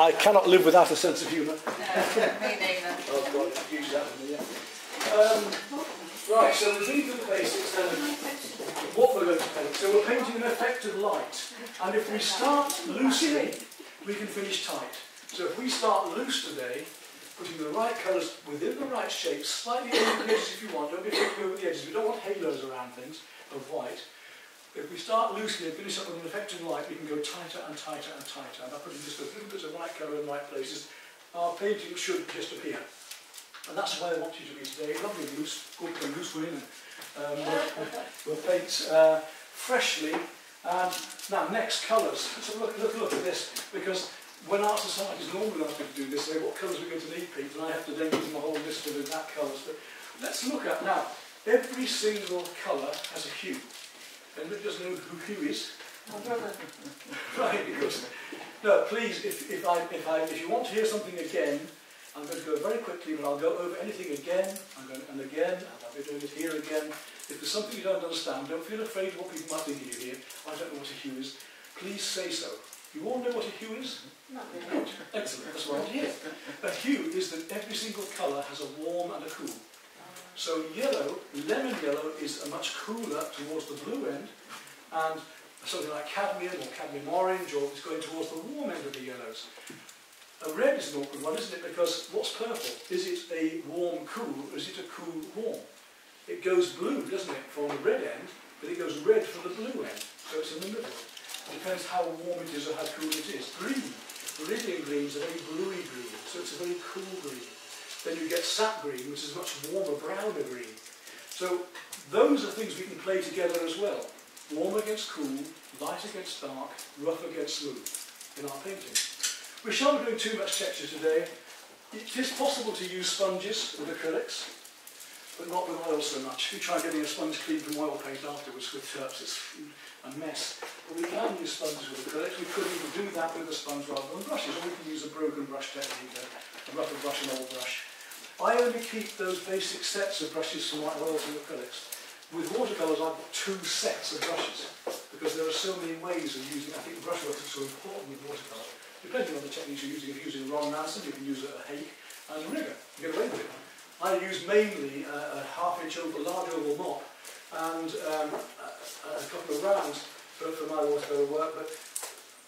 I cannot live without a sense of humour. No, me neither. Oh God, use that with me, yeah. Right, so we've been through the basics then of what we're going to paint. So we're painting an effect of light. And if we start loosely, we can finish tight. So if we start loose today, putting the right colours within the right shapes, slightly over the edges if you want, don't be afraid to go over the edges. We don't want halos around things of white. If we start loosely and finish up with an effective light, we can go tighter and tighter and tighter. And by putting just a little bit of right colour in the right places, our painting should just appear. And that's the way I want you to be today. Lovely loose, good and loose women. We'll paint freshly. Now, next colours. Let's have a look at this, because when art societies normally ask me to do this, they say, what colours are we going to need, Pete? And I have to then give them a whole list of exact colours. But let's look at, now, every single colour has a hue. Anybody doesn't know who hue is? My brother. Right, because, no, please, if you want to hear something again, I'm going to go very quickly, but I'll go over anything again, and again, and I'll be doing it here again. If there's something you don't understand, don't feel afraid of what people might think of you here. I don't know what a hue is. Please say so. You all know what a hue is? Not really. Excellent, that's what I want to hear. A hue is that every single colour has a warm and a cool. So yellow, lemon yellow, is a much cooler towards the blue end, and something like cadmium or cadmium orange, or it's going towards the warm end of the yellows. A red is an awkward one, isn't it? Because what's purple? Is it a warm cool, or is it a cool warm? It goes blue, doesn't it, from the red end, but it goes red from the blue end, so it's in the middle. It depends how warm it is or how cool it is. Green, Viridian green is a very bluey green, so it's a very cool green. Then you get sap green, which is much warmer, browner green. So those are things we can play together as well. Warm against cool, light against dark, rough against smooth in our painting. We shan't be doing too much texture today. It is possible to use sponges with acrylics, but not with oil so much. If you try getting a sponge clean from oil paint afterwards with turps, it's a mess. But we can use sponges with acrylics. We could even do that with a sponge rather than brushes, or we can use a broken brush technique, a rougher brush and old brush. I only keep those basic sets of brushes for my oils and acrylics. With watercolours, I've got 2 sets of brushes, because there are so many ways of using. I think brushwork is so important with watercolour. Depending on the techniques you're using, if you're using Ron Manson, you can use a hake and a rigger. You get away with it. I use mainly a half-inch oval, large oval mop, and a couple of rounds for my watercolour work. But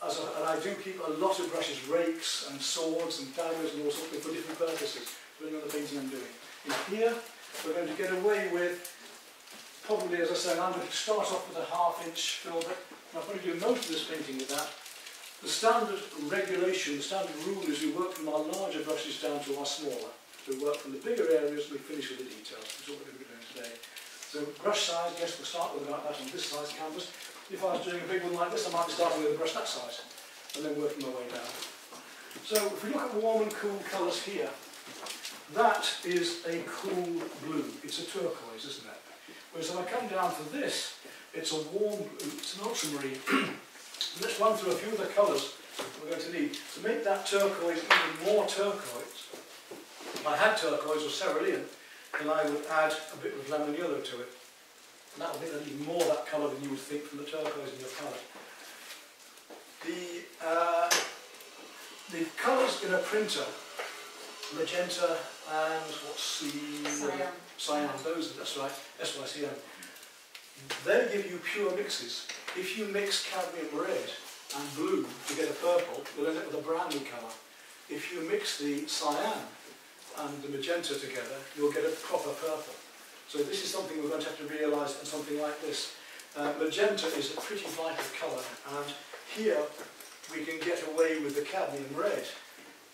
and I do keep a lot of brushes, rakes and swords and daggers and all sorts of things for different purposes, depending on the painting I'm doing. In here, we're going to get away with, probably, as I say, I'm going to start off with a half-inch filbert. And I'll probably do most of this painting with that. The standard regulation, the standard rule is we work from our larger brushes down to our smaller. So we work from the bigger areas and we finish with the details. That's what we're going to be doing today. So brush size, yes, we'll start with about that on this size canvas. If I was doing a big one like this, I might be starting with a brush that size and then working my way down. So if we look at warm and cool colours here, that is a cool blue. It's a turquoise, isn't it? Whereas if I come down to this, it's a warm blue, it's an ultramarine. Let's run through a few of the colours we're going to need. To make that turquoise even more turquoise, if I had turquoise or cerulean, then I would add a bit of lemon yellow to it. And that would make that even more that colour than you would think from the turquoise in your palette. The colours in a printer, magenta and what's the... Cyan. That's right, SYCM. They give you pure mixes. If you mix cadmium red and blue to get a purple, you'll end up with a browny colour. If you mix the cyan and the magenta together, you'll get a proper purple. So this is something we're going to have to realise in something like this. Magenta is a pretty vital colour, and here we can get away with the cadmium red,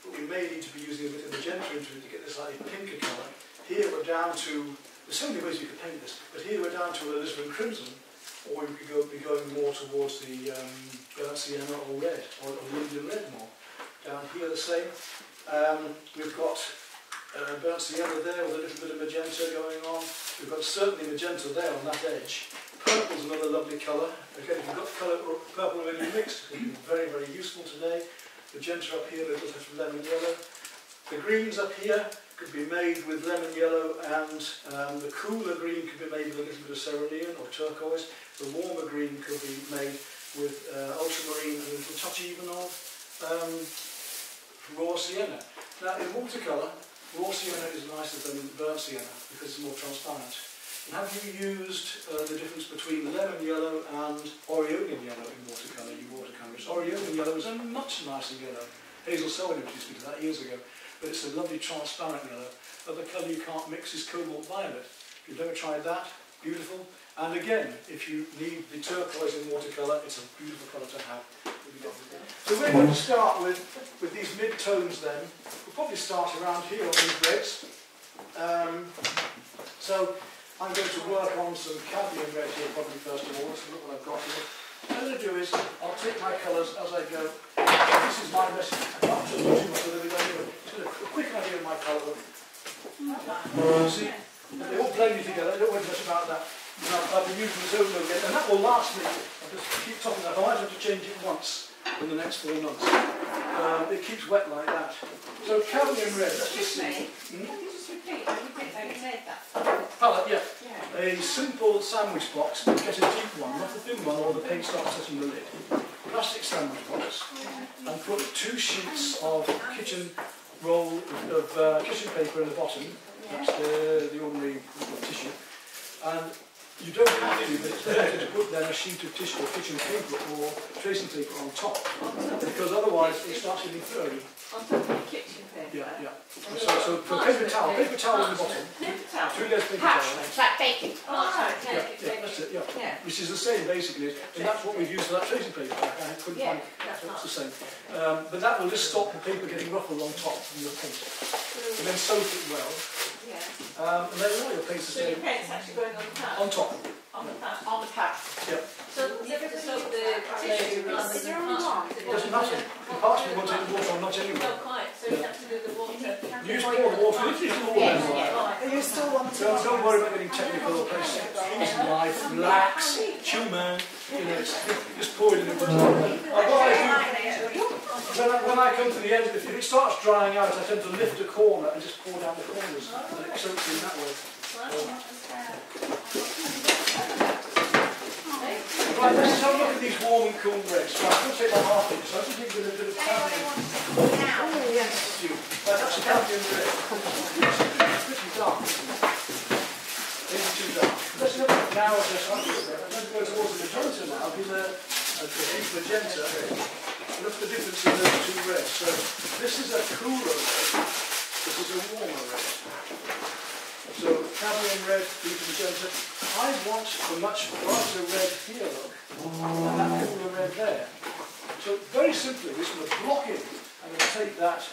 but we may need to be using a bit of magenta into it to get this slightly pinker colour. Here we're down to, there's so many ways you could paint this, but here we're down to alizarin crimson, or you could be going more towards the burnt sienna or red, or Linden red more. Down here the same. We've got burnt sienna there with a little bit of magenta going on. We've got certainly magenta there on that edge. Purple's another lovely colour. Again, if you've got the colour purple already mixed, it can be very, very useful today. Magenta up here, a little touch of lemon yellow. The greens up here could be made with lemon yellow, and the cooler green could be made with a little bit of cerulean or turquoise. The warmer green could be made with ultramarine and a little touch even of watercolour, raw sienna is nicer than burnt sienna because it's more transparent. And have you used the difference between lemon yellow and Oreonian yellow in watercolour, you watercolourists? Oreonian yellow is a much nicer yellow. Hazel Selwyn introduced me to that years ago, but it's a lovely transparent yellow. But the colour you can't mix is cobalt violet. If you've never tried that, beautiful. And again, if you need the turquoise in watercolour, it's a beautiful colour to have. So we're going to start with these mid-tones then. We'll probably start around here on these reds. So I'm going to work on some cadmium red here probably first of all. Let's look what I've got here. What I'm going to do is, I'll take my colours as I go. This is my message. I can't just do too much of it. Just a quick idea of my colour. See, they all blend together. I don't worry much about that. I've been using this over and over again, and that will last me. I'll just keep topping that. I might have to change it once in the next 4 months. It keeps wet like that. So cadmium red, let's just see. Can you just repeat how you made that? Palette, yeah. A simple sandwich box, but get a deep one, not the thin one, or the paint starts touching the lid. Plastic sandwich box. And put 2 sheets of kitchen roll of kitchen paper in the bottom. That's the ordinary tissue. And you don't have to, but it's better to put then a sheet of tissue or kitchen paper or tracing paper on top, because otherwise it starts getting furry. On top of the kitchen paper? Yeah, yeah. So for paper towel in the bottom, 2 layers paper towel. It's like baking. Yeah, that's it, yeah. Which is the same basically, and that's what we've used for that tracing paper. I couldn't find it, so it's the same. But that will just stop the paper getting ruffled on top from the paint. And then soak it well. And then all your paint's the So same. your paint's actually going on the pad? On top. On the pad? On the pad. Yeah. So you have to soak the tissue rather Is than there only one? It doesn't matter. The parts we want in water or not anyway. No, quite. So you have to do the water. You just pour the water, literally pour the water. You still want to? Don't worry about getting technical or easy in life. Relax, chill man. You know, just pour it in the water. When I come to the end, if it starts drying out, I tend to lift a corner and just pour down the corners, and it soaks in that way. Right, let's have a look at these warm and cool reds. Right, I'm going to take my half inch, so I just need a bit of cadmium. Oh yes, right, that's a cadmium red. It's pretty dark, isn't it? Maybe too dark. Let's look at now as I'm going to go towards the magenta now. Give a deep magenta. Look at the difference in those 2 reds. So this is a cooler red. This is a warmer red. So cadmium red, deep magenta. I want a much brighter red here, look, and that cooler red there. So very simply, we're going to block in. I'm going to take that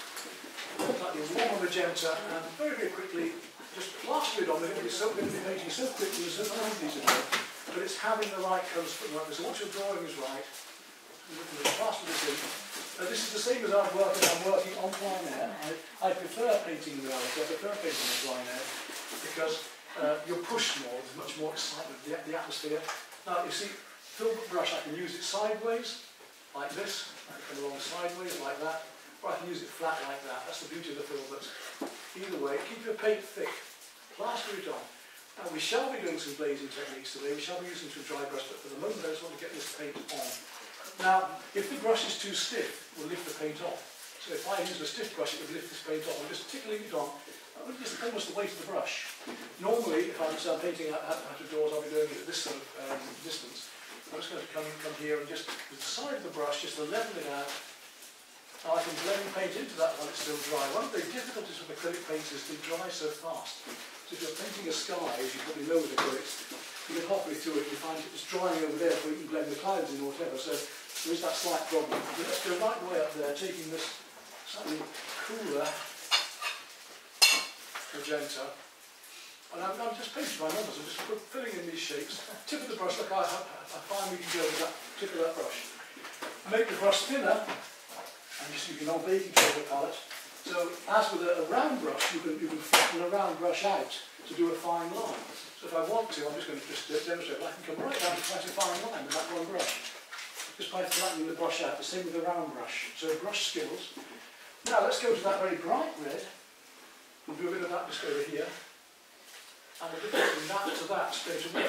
slightly warmer magenta and very, very quickly just plaster it on. We're going to be painting so quickly and so easy today, but it's having the right colours for the right. So once your drawing is right, we're going to plaster this in. This is the same as I'm working on plein air. I prefer painting in reality. I prefer painting in plein air because you're pushed more, there's much more excitement, the atmosphere. Now you see, filbert brush, I can use it sideways, like this, I can come along sideways like that, or I can use it flat like that. That's the beauty of the filbert. Either way, keep your paint thick, plaster it on. Now we shall be doing some glazing techniques today, we shall be using some dry brush, but for the moment I just want to get this paint on. Now, if the brush is too stiff, we'll lift the paint off. So if I use a stiff brush, it would lift this paint off. I'm just tickling it on. That would just almost the weight of the brush. Normally, if I'm painting out of doors, I'll be doing it at this sort of distance. I'm just going to come here and just, with the side of the brush, just to level it out. Now I can blend paint into that while it's still dry. One of the difficulties with acrylic paints is they dry so fast. So if you're painting a sky, as you probably know with acrylics, you get halfway through it, you find it's drying over there before you can blend the clouds in or whatever. So there is that slight problem. But let's go right way up there, taking this slightly cooler magenta. And I'm just painting my numbers, I'm just filling in these shapes. Tip of the brush, look how fine we can go with that tip of that brush. Make the brush thinner, and just you can on baking paper palette. So as with a round brush, you can flatten a round brush out to do a fine line. So if I want to, I'm just going to demonstrate, I can come right down to quite a fine line with that one brush. Just by flattening the brush out, the same with the round brush. So brush skills. Now let's go to that very bright red. We'll do a bit of that just over here. And we'll do from that to that straight away.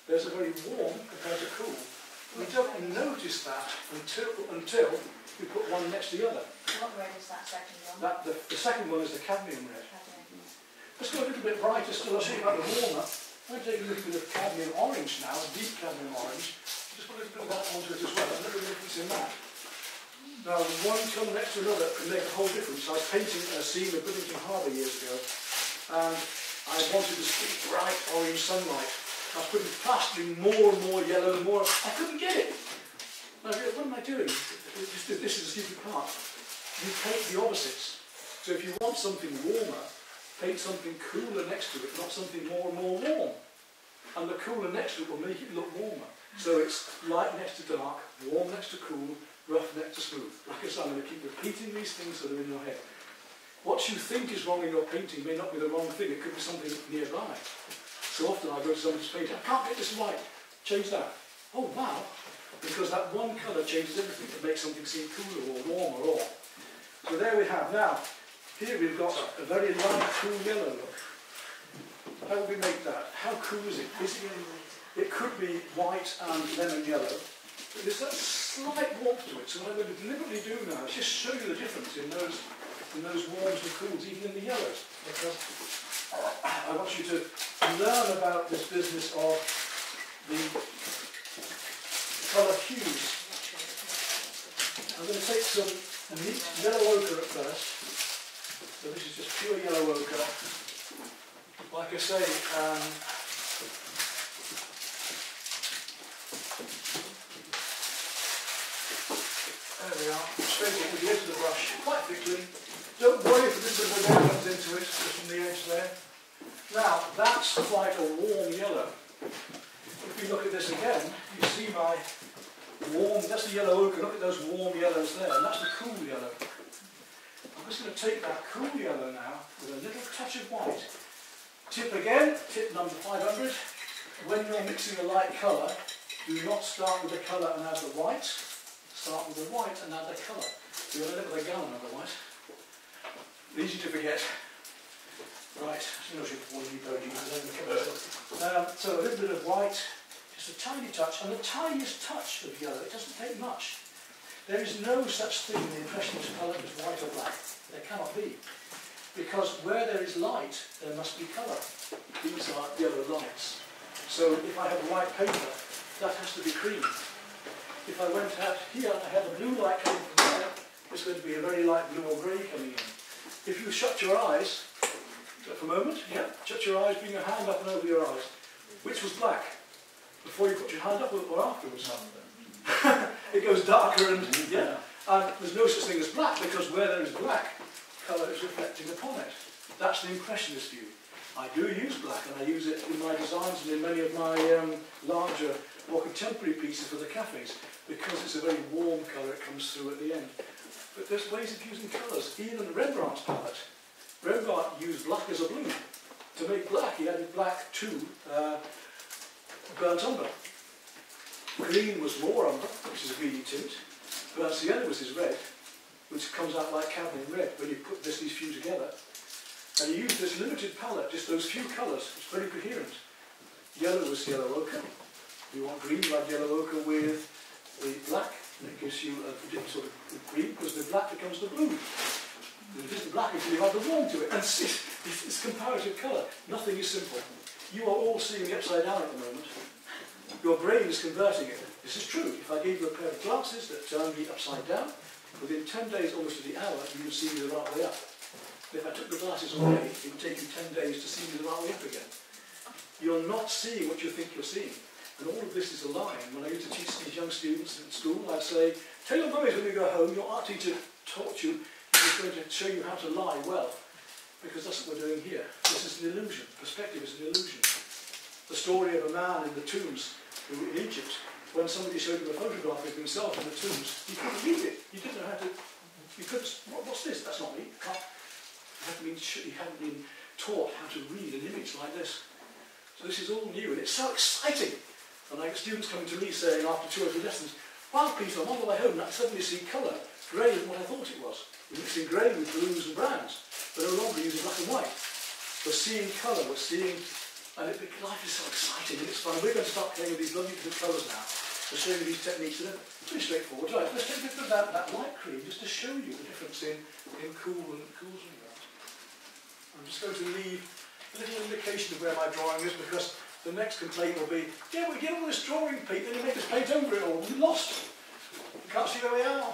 There's a very warm compared to cool. We don't notice that until we put one next to the other. What red is that second one? The second one is the cadmium red. Cadmium. Let's go a little bit brighter still. I'll show you about the warmer. I'm going to take a little bit of cadmium orange now, a deep cadmium orange. Just put a little bit of that onto it as well. There's a little difference in that. Now, one colour next to another can make a whole difference. I was painting a scene of Bridlington Harbour years ago, and I wanted to see bright orange sunlight. I was putting plastering more and more yellow and more. I couldn't get it. Now, what am I doing? This is the stupid part. You paint the opposites. So if you want something warmer, paint something cooler next to it, not something more and more warm. And the cooler next to it will make it look warmer. So it's light next to dark, warm next to cool, rough next to smooth. Like I said, I'm going to keep repeating these things so they're in your head. What you think is wrong in your painting may not be the wrong thing. It could be something nearby. So often I go to someone's painting, I can't get this right. Change that. Oh wow. Because that one colour changes everything to make something seem cooler or warmer or. So there we have. Now, here we've got a very light, cool yellow look. How would we make that? How cool is it? It could be white and lemon yellow, but there's that slight warmth to it. So what I'm going to deliberately do now is just show you the difference in those warms and cools, even in the yellows. Because I want you to learn about this business of the colour hues. I'm going to take some neat yellow ochre at first. So this is just pure yellow ochre. Like I say, there we are. Straight in with the edge of the brush, quite thickly. Don't worry if a little bit of air comes into it, just from the edge there. Now, that's quite a warm yellow. If we look at this again, you see my warm, that's the yellow ochre, look at those warm yellows there, and that's the cool yellow. I'm just going to take that cool yellow now, with a little touch of white. Tip again, tip number 500. When you're mixing a light colour, do not start with the colour and add the white. Start with the white and add the colour. You're going to end up with a gallon otherwise. Easy to forget. Right, so a little bit of white, just a tiny touch, and the tiniest touch of yellow. It doesn't take much. There is no such thing in the impressionist palette as white or black. There cannot be. Because where there is light, there must be colour. These are yellow lights. So if I have white paper, that has to be cream. If I went out here and I had a blue light coming from there, it's going to be a very light blue or grey coming in. If you shut your eyes, for a moment, yeah, shut your eyes, bring your hand up and over your eyes. Which was black? Before you put your hand up or afterwards? It goes darker and, yeah. And there's no such thing as black, because where there is black, colour is reflecting upon it. That's the impressionist view. I do use black, and I use it in my designs and in many of my larger, more contemporary pieces for the cafes, because it's a very warm colour, it comes through at the end. But there's ways of using colours. Even Rembrandt's palette. Rembrandt used black as a blue. To make black, he added black to burnt umber. Green was more umber, which is a greeny tint. Burnt sienna was his red, which comes out like cadmium red when you put these few together. And you use this limited palette, just those few colours. It's very coherent. Yellow was yellow ochre. You want green, like yellow ochre with the black. And it gives you a sort of green, because the black becomes the blue. It isn't black until you add the warm to it. And it's comparative colour. Nothing is simple. You are all seeing the upside down at the moment. Your brain is converting it. This is true. If I gave you a pair of glasses that turned me upside down, within 10 days, almost to the hour, you would see me the right way up. If I took the glasses away, it would take you 10 days to see me the right way up again. You're not seeing what you think you're seeing. And all of this is a lie. And when I used to teach these young students in school, I'd say, tell your mummies when you go home, your art teacher taught you, he's going to show you how to lie well. Because that's what we're doing here. This is an illusion. Perspective is an illusion. The story of a man in the tombs in Egypt, when somebody showed him a photograph of himself in the tombs, he couldn't read it. He didn't know how to, he couldn't, what's this? That's not me. He hadn't been taught how to read an image like this. So this is all new, and it's so exciting. And I get students coming to me saying after 2 or 3 lessons, wow, Peter, I'm on the way home and I suddenly see colour. Grey is what I thought it was. We're mixing grey with blues and browns. We're no longer using black and white. We're seeing colour, we're seeing, and life is so exciting and it's fun. We're going to start playing with these lovely different colours now. to show you these techniques. They're pretty straightforward. Right, let's take a bit of that light cream just to show you the difference in cools and that. I'm just going to leave a little indication of where my drawing is, because the next complaint will be, yeah, we get all this drawing paint, then you make us paint over it all. We lost. You can't see where we are.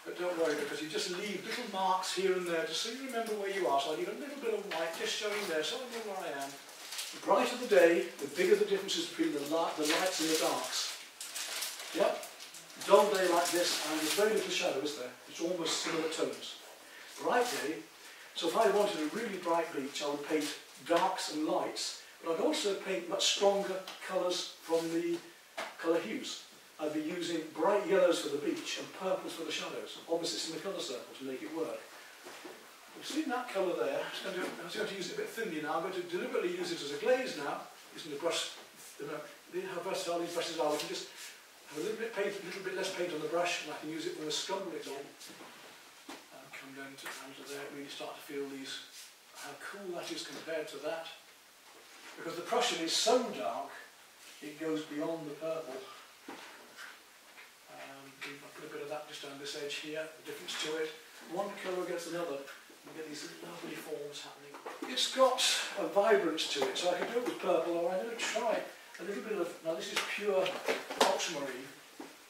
But don't worry, because you just leave little marks here and there, just so you remember where you are. So I leave a little bit of white just showing there, so I know where I am. The brighter the day, the bigger the differences between the lights and the darks. Yep. Dull day like this, and there's very little shadow, is there? It's almost similar tones. Bright day, so if I wanted a really bright beach, I would paint darks and lights, but I'd also paint much stronger colours from the colour hues. I'd be using bright yellows for the beach and purples for the shadows, opposites in the colour circle to make it work. You've seen that colour there. I'm just going to use it a bit thinly now. I'm going to deliberately use it as a glaze now, using the brush. You know how versatile these brushes are. We can just have a little bit less paint on the brush, and I can use it when I scumble it on. And come down to there, really start to feel how cool that is compared to that. Because the Prussian is so dark, it goes beyond the purple. I'll put a bit of that just down this edge here, the difference to it. One colour against another, you get these lovely forms happening. It's got a vibrance to it, so I can do it with purple, or I'm going to try a little bit of, now this is pure ultramarine,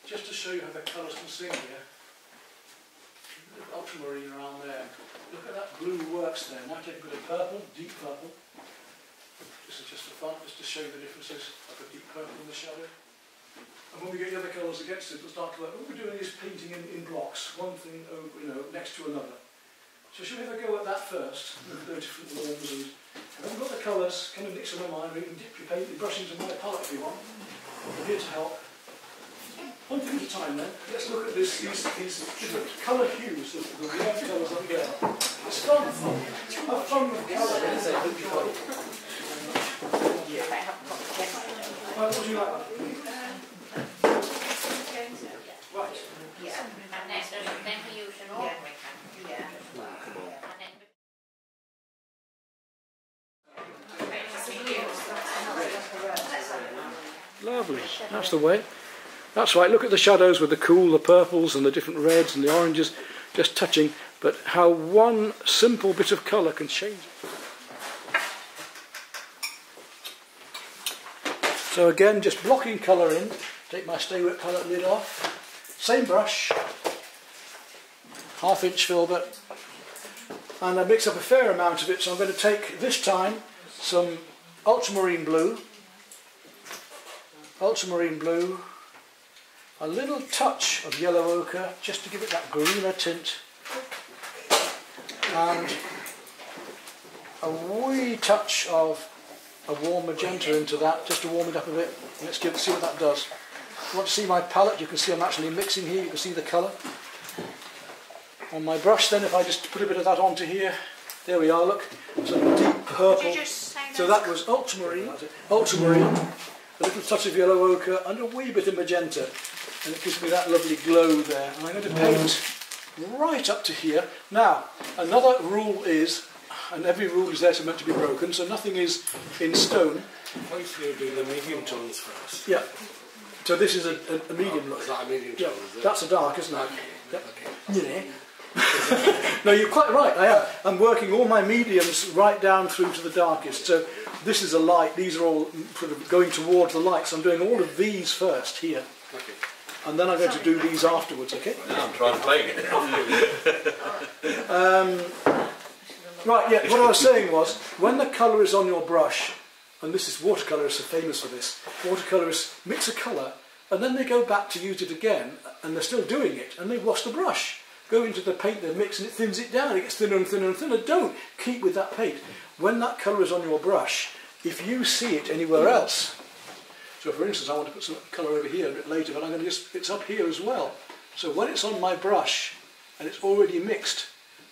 just to show you how the colours can sing here. A bit of ultramarine around there. Look at that blue works there. Now take a bit of purple, deep purple. This is just for fun, just to show you the differences of the deep purple in the shadow. And when we get the other colours against it, we'll start to like, what we're doing is painting in blocks, one thing over, next to another. So should we have a go at that first? Look at the different forms, and when we've got the colours, kind of mix in my mind, we can dip your paint, your brush into my palette if you want. I'm here to help. One thing at a time then, let's look at these different colour hues, the warm colours up there. It's fun. Have fun with colour. Well, what do you like? Right. Yeah. And then we use an ordinary can. Yeah. Lovely. That's the way. That's right. Look at the shadows with the cool, the purples and the different reds and the oranges just touching, but how one simple bit of colour can change it. So again, just blocking colour in. Take my Stay Wet palette lid off. Same brush, 1/2-inch filbert, and I mix up a fair amount of it. So I'm going to take this time some ultramarine blue, a little touch of yellow ochre just to give it that greener tint, and a wee touch of a warm magenta into that just to warm it up a bit. Let's see what that does. If you want to see my palette, you can see I'm actually mixing here, you can see the colour. On my brush then, if I just put a bit of that onto here, there we are, look, so deep purple. So that was ultramarine, a little touch of yellow ochre and a wee bit of magenta, and it gives me that lovely glow there. And I'm going to paint right up to here. Now, another rule is, and every rule is there to meant to be broken, so nothing is in stone. Hopefully you'll do the medium tones first. Yeah. So this is a medium look. Is that a medium yeah, tone, is it? That's a dark, isn't it? Okay. Yep. Okay. Yeah. No, you're quite right, I am. I'm working all my mediums right down through to the darkest. So this is a light, these are all sort of going towards the light. So I'm doing all of these first here. Okay. And then I'm going to do these afterwards, okay? Now I'm trying to play it. Right, yeah, what I was saying was, when the colour is on your brush, and this is watercolourists are famous for this, watercolourists mix a colour, and then they go back to use it again, and they're still doing it, and they wash the brush. Go into the paint they mix, and it thins it down, it gets thinner and thinner and thinner. Don't keep with that paint. When that colour is on your brush, if you see it anywhere else, so for instance, I want to put some colour over here a bit later, but I'm going to it's up here as well. So when it's on my brush, and it's already mixed,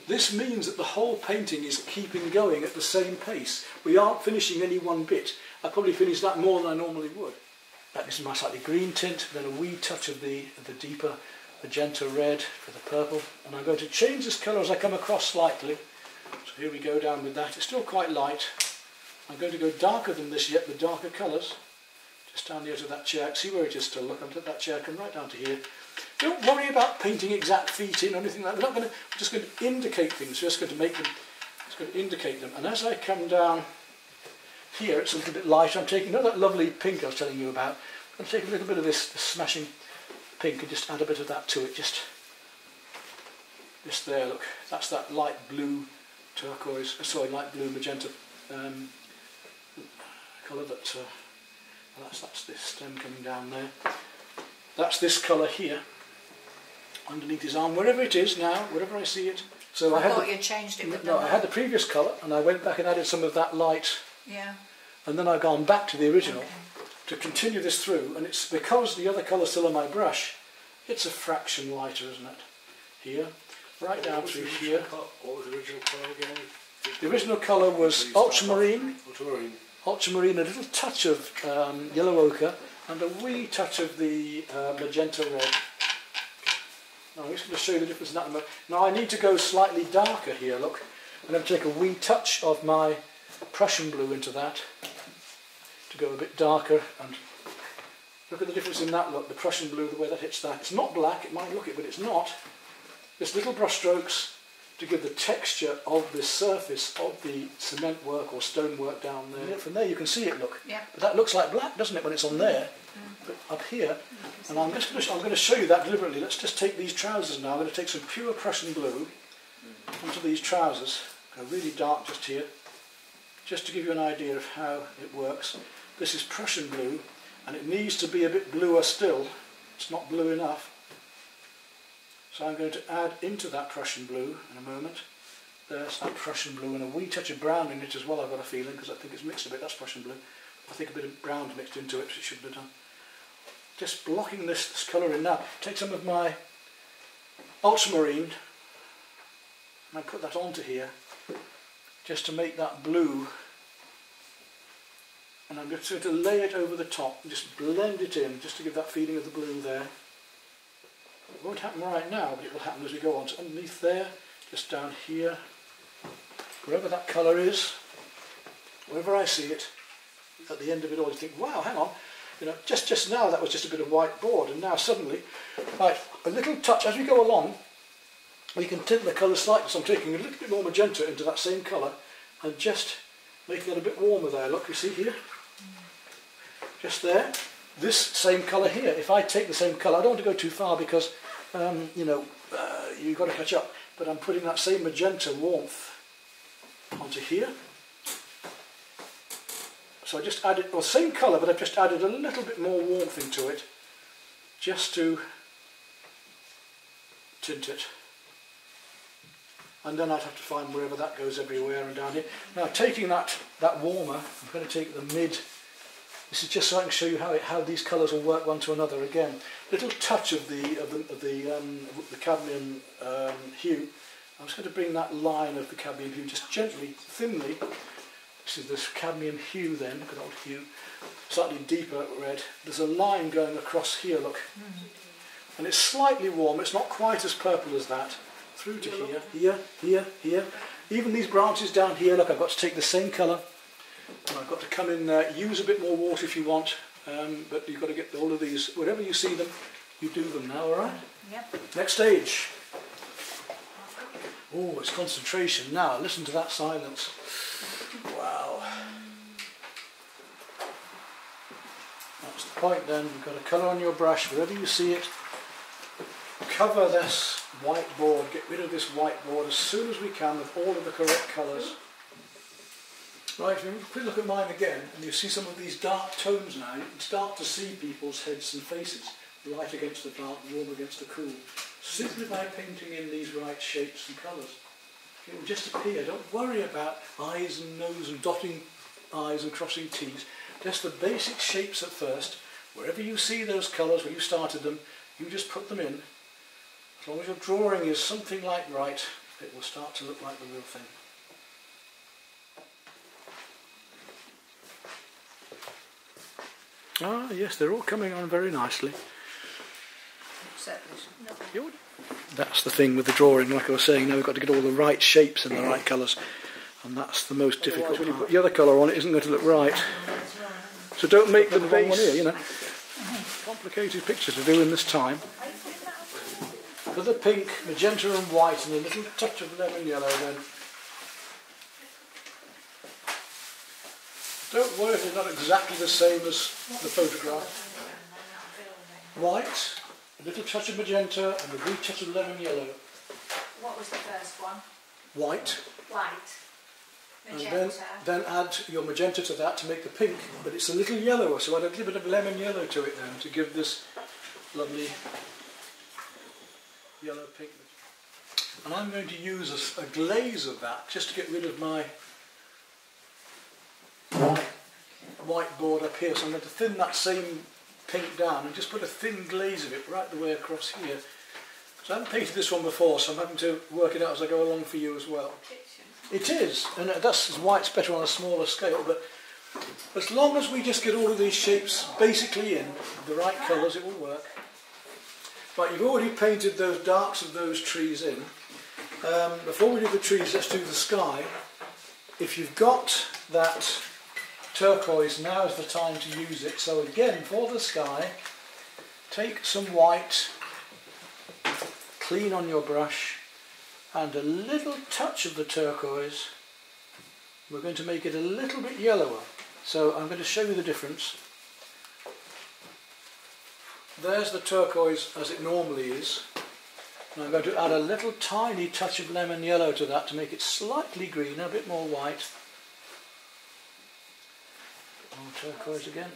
this means that the whole painting is keeping going at the same pace. We aren't finishing any one bit. I probably finish that more than I normally would. That is my slightly green tint, then a wee touch of the deeper magenta red for the purple. And I'm going to change this colour as I come across slightly. So here we go down with that. It's still quite light. I'm going to go darker than this yet, the darker colours, just down the edge of that chair. See where it is still. Look, I'll let that chair come right down to here. Don't worry about painting exact feet in or anything like that. We're just going to indicate things. We're just going to make them. Just going to indicate them. And as I come down here, it's a little bit lighter. I'm taking, you know that lovely pink I was telling you about? I'm going to take a little bit of this smashing pink and just add a bit of that to it. Just there. Look, that's that light blue turquoise. Sorry, light blue magenta colour that. That's this stem coming down there. That's this colour here, underneath his arm, wherever it is now, wherever I see it. So I thought you changed it with no, I had the previous colour, and I went back and added some of that light. Yeah. And then I've gone back to the original to continue this through, and it's because the other colour's still on my brush, it's a fraction lighter, isn't it? Here, right down through here. What was the original colour again? The original colour was ultramarine. Ultramarine. Ultramarine, a little touch of yellow ochre, and a wee touch of the magenta red. Now I'm just going to show you the difference in that in a moment. Now I need to go slightly darker here, look. I'm going to take a wee touch of my Prussian blue into that to go a bit darker, and look at the difference in that look, the Prussian blue, the way that hits that. It's not black, it might look it, but it's not. Just little brush strokes to give the texture of the surface of the cement work or stone work down there. Yeah, from there you can see it, look. Yeah. But that looks like black, doesn't it, when it's on there? But up here, and I'm going to show you that deliberately. Let's just take these trousers now. I'm going to take some pure Prussian blue onto these trousers. Go really dark just here, just to give you an idea of how it works. This is Prussian blue, and it needs to be a bit bluer still. It's not blue enough. So I'm going to add into that Prussian blue in a moment. There's that Prussian blue, and a wee touch of brown in it as well, I've got a feeling, because I think it's mixed a bit. That's Prussian blue. I think a bit of brown mixed into it, which it should have done. Just blocking this colour in now. Take some of my ultramarine, and I put that onto here, just to make that blue. And I'm just going to lay it over the top, and just blend it in, just to give that feeling of the blue there. It won't happen right now, but it will happen as we go on. So underneath there, just down here, wherever that colour is, wherever I see it, at the end of it all, you think, wow, hang on, you know, just now that was just a bit of white board, and now suddenly, right, a little touch, as we go along, we can tint the colour slightly. So I'm taking a little bit more magenta into that same colour, and just making it a bit warmer there. Look, you see here? Just there. This same colour here, if I take the same colour, I don't want to go too far because, you know, you've got to catch up, but I'm putting that same magenta warmth onto here. So I just added, well, same colour, but I've just added a little bit more warmth into it, just to tint it. And then I'd have to find wherever that goes everywhere and down here. Now taking that warmer, I'm going to take the mid. This is just so I can show you how these colours will work one to another. Again, little touch of the cadmium hue. I'm just going to bring that line of the cadmium hue just gently, thinly. This is this cadmium hue then, good old hue, slightly deeper red. There's a line going across here, look. And it's slightly warm, it's not quite as purple as that. Through to here, here, here, here. Even these branches down here, look, I've got to take the same colour. And I've got to come in there, use a bit more water if you want, but you've got to get all of these, wherever you see them, you do them now, alright? Yep. Next stage. Oh, it's concentration. Now, listen to that silence. Wow. That's the point then. You've got a colour on your brush, wherever you see it. Cover this white board, get rid of this white board as soon as we can with all of the correct colours. Right, if you quick look at mine again, and you see some of these dark tones now, you can start to see people's heads and faces, light against the dark, warm against the cool, simply by painting in these right shapes and colours. It will just appear. Don't worry about eyes and nose and dotting I's and crossing T's. Just the basic shapes at first. Wherever you see those colours, where you started them, you just put them in. As long as your drawing is something like right, it will start to look like the real thing. Ah, yes, they're all coming on very nicely. That's the thing with the drawing, like I was saying, now we've got to get all the right shapes and the right colours, and that's the most difficult part. When you put the other colour on, it isn't going to look right. So don't make the wrong one here, you know. Complicated picture to do in this time. For the pink, magenta and white and a little touch of lemon yellow then. Don't worry if they're not exactly the same as the photograph. White, a little touch of magenta and a wee touch of lemon yellow. What was the first one? White. White. Magenta. And then add your magenta to that to make the pink, but it's a little yellower, so add a little bit of lemon yellow to it then to give this lovely yellow pink. And I'm going to use a glaze of that just to get rid of my white board up here. So I'm going to thin that same pink down and just put a thin glaze of it right the way across here. So I haven't painted this one before, so I'm having to work it out as I go along for you as well. It is, and that's why it's better on a smaller scale, but as long as we just get all of these shapes basically in the right colours, it will work. Right, you've already painted those darks of those trees in. Before we do the trees, let's do the sky. If you've got that turquoise, now is the time to use it. So again, for the sky, take some white, clean on your brush, and a little touch of the turquoise. We're going to make it a little bit yellower. So I'm going to show you the difference. There's the turquoise as it normally is. And I'm going to add a little tiny touch of lemon yellow to that to make it slightly greener, a bit more white. More turquoise again.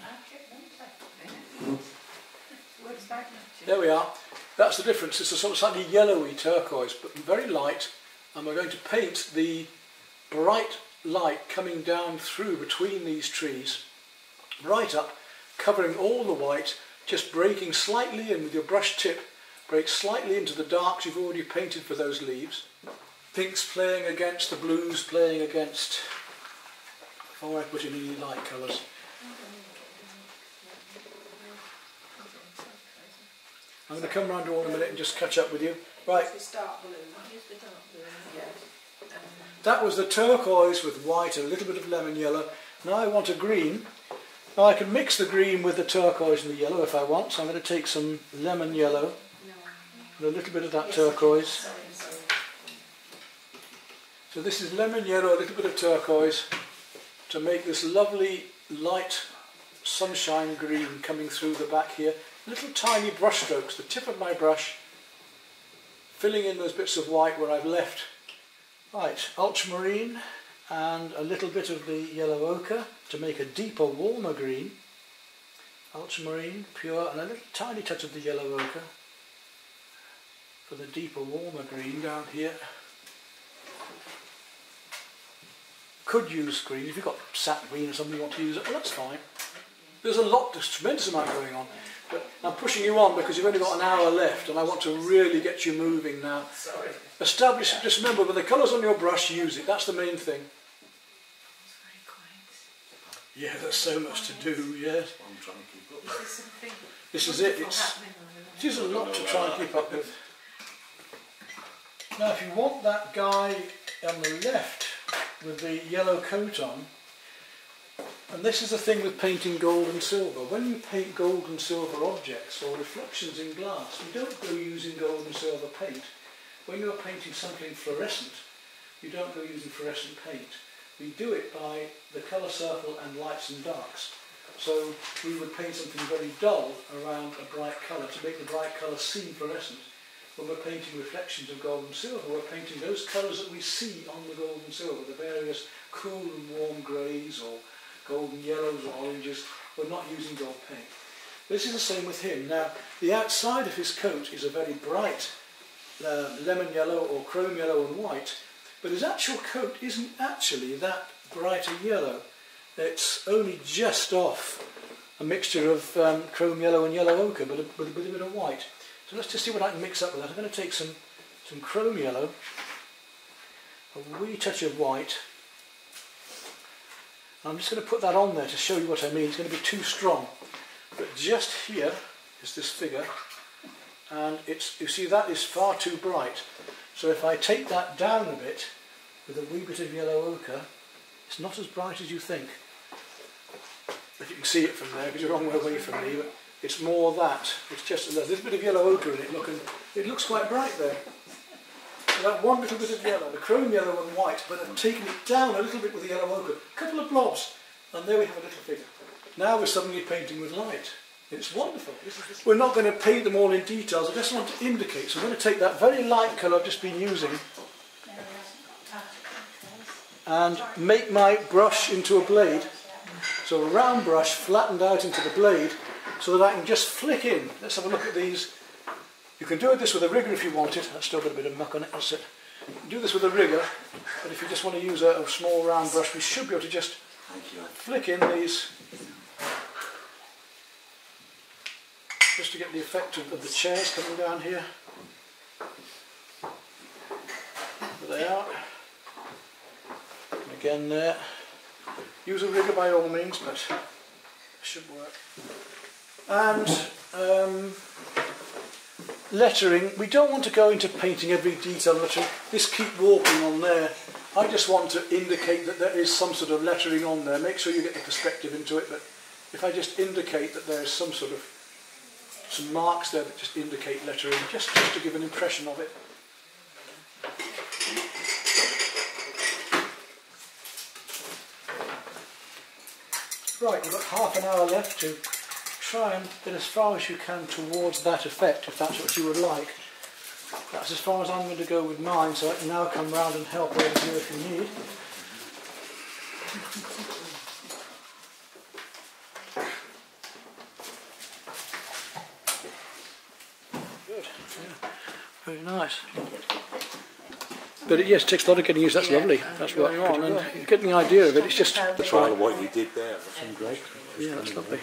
There we are. That's the difference. It's a sort of slightly yellowy turquoise, but very light. And we're going to paint the bright light coming down through between these trees, right up, covering all the white, just breaking slightly in with your brush tip, break slightly into the darks you've already painted for those leaves. Pinks playing against the blues, playing against, before I put in any light colours. I'm going to come round to all in a minute and just catch up with you. Right. That was the turquoise with white and a little bit of lemon yellow. Now I want a green. Now I can mix the green with the turquoise and the yellow if I want. So I'm going to take some lemon yellow and a little bit of that turquoise. So this is lemon yellow, a little bit of turquoise to make this lovely light sunshine green coming through the back here. Little tiny brush strokes, the tip of my brush, filling in those bits of white where I've left. Right, ultramarine and a little bit of the yellow ochre to make a deeper, warmer green. Ultramarine, pure, and a little tiny touch of the yellow ochre for the deeper, warmer green down here. Could use green, if you've got sap green or something you want to use it, well, that's fine. There's a tremendous amount going on. But I'm pushing you on because you've only got an hour left and I want to really get you moving now. Sorry. Establish it, just remember, with the colours on your brush, use it. That's the main thing. Yeah, there's so much to do, yes. I'm trying to keep up. This is it. It is a lot to try and keep up with. Now, if you want that guy on the left with the yellow coat on, and this is the thing with painting gold and silver. When you paint gold and silver objects or reflections in glass, you don't go using gold and silver paint. When you're painting something fluorescent, you don't go using fluorescent paint. We do it by the colour circle and lights and darks. So we would paint something very dull around a bright colour to make the bright colour seem fluorescent. When we're painting reflections of gold and silver, we're painting those colours that we see on the gold and silver, the various cool and warm greys or golden yellows or oranges. We're not using gold paint. This is the same with him. Now, the outside of his coat is a very bright lemon yellow or chrome yellow and white, but his actual coat isn't actually that brighter yellow. It's only just off a mixture of chrome yellow and yellow ochre, but with a bit of white. So let's just see what I can mix up with that. I'm going to take some chrome yellow, a wee touch of white. I'm just going to put that on there to show you what I mean. It's going to be too strong. But just here is this figure, and you see that is far too bright. So if I take that down a bit with a wee bit of yellow ochre, it's not as bright as you think. if you can see it from there, because you're a long way away from me, but it's more that. It's just, there's a little bit of yellow ochre in it, look, and it looks quite bright there. So that one little bit of yellow, the chrome yellow and white, but I've taken it down a little bit with the yellow ochre, a couple of blobs, and there we have a little figure. Now we're suddenly painting with light. It's wonderful. We're not going to paint them all in details, I just want to indicate. So I'm going to take that very light colour I've just been using and make my brush into a blade. So a round brush flattened out into the blade so that I can just flick in. Let's have a look at these. You can do this with a rigger if you want it. That's still got a bit of muck on it, that's it. You can do this with a rigger, but if you just want to use a small round brush, we should be able to just flick in these just to get the effect of the chairs coming down here. There they are. And again there. Use a rigger by all means, but it should work. And lettering, we don't want to go into painting every detail lettering. This keep walking on there. I just want to indicate that there is some sort of lettering on there. Make sure you get the perspective into it, but if I just indicate that there is some marks there that just indicate lettering, just to give an impression of it. Right, you've got half an hour left to try and get as far as you can towards that effect, if that's what you would like. That's as far as I'm going to go with mine, so I can now come round and help over you if you need. Good, yeah. Very nice. But yes, it takes a lot of getting used. That's lovely. That's going on, and you're getting the idea of it. It's just That's what you did there. That's great. Yeah, that's lovely.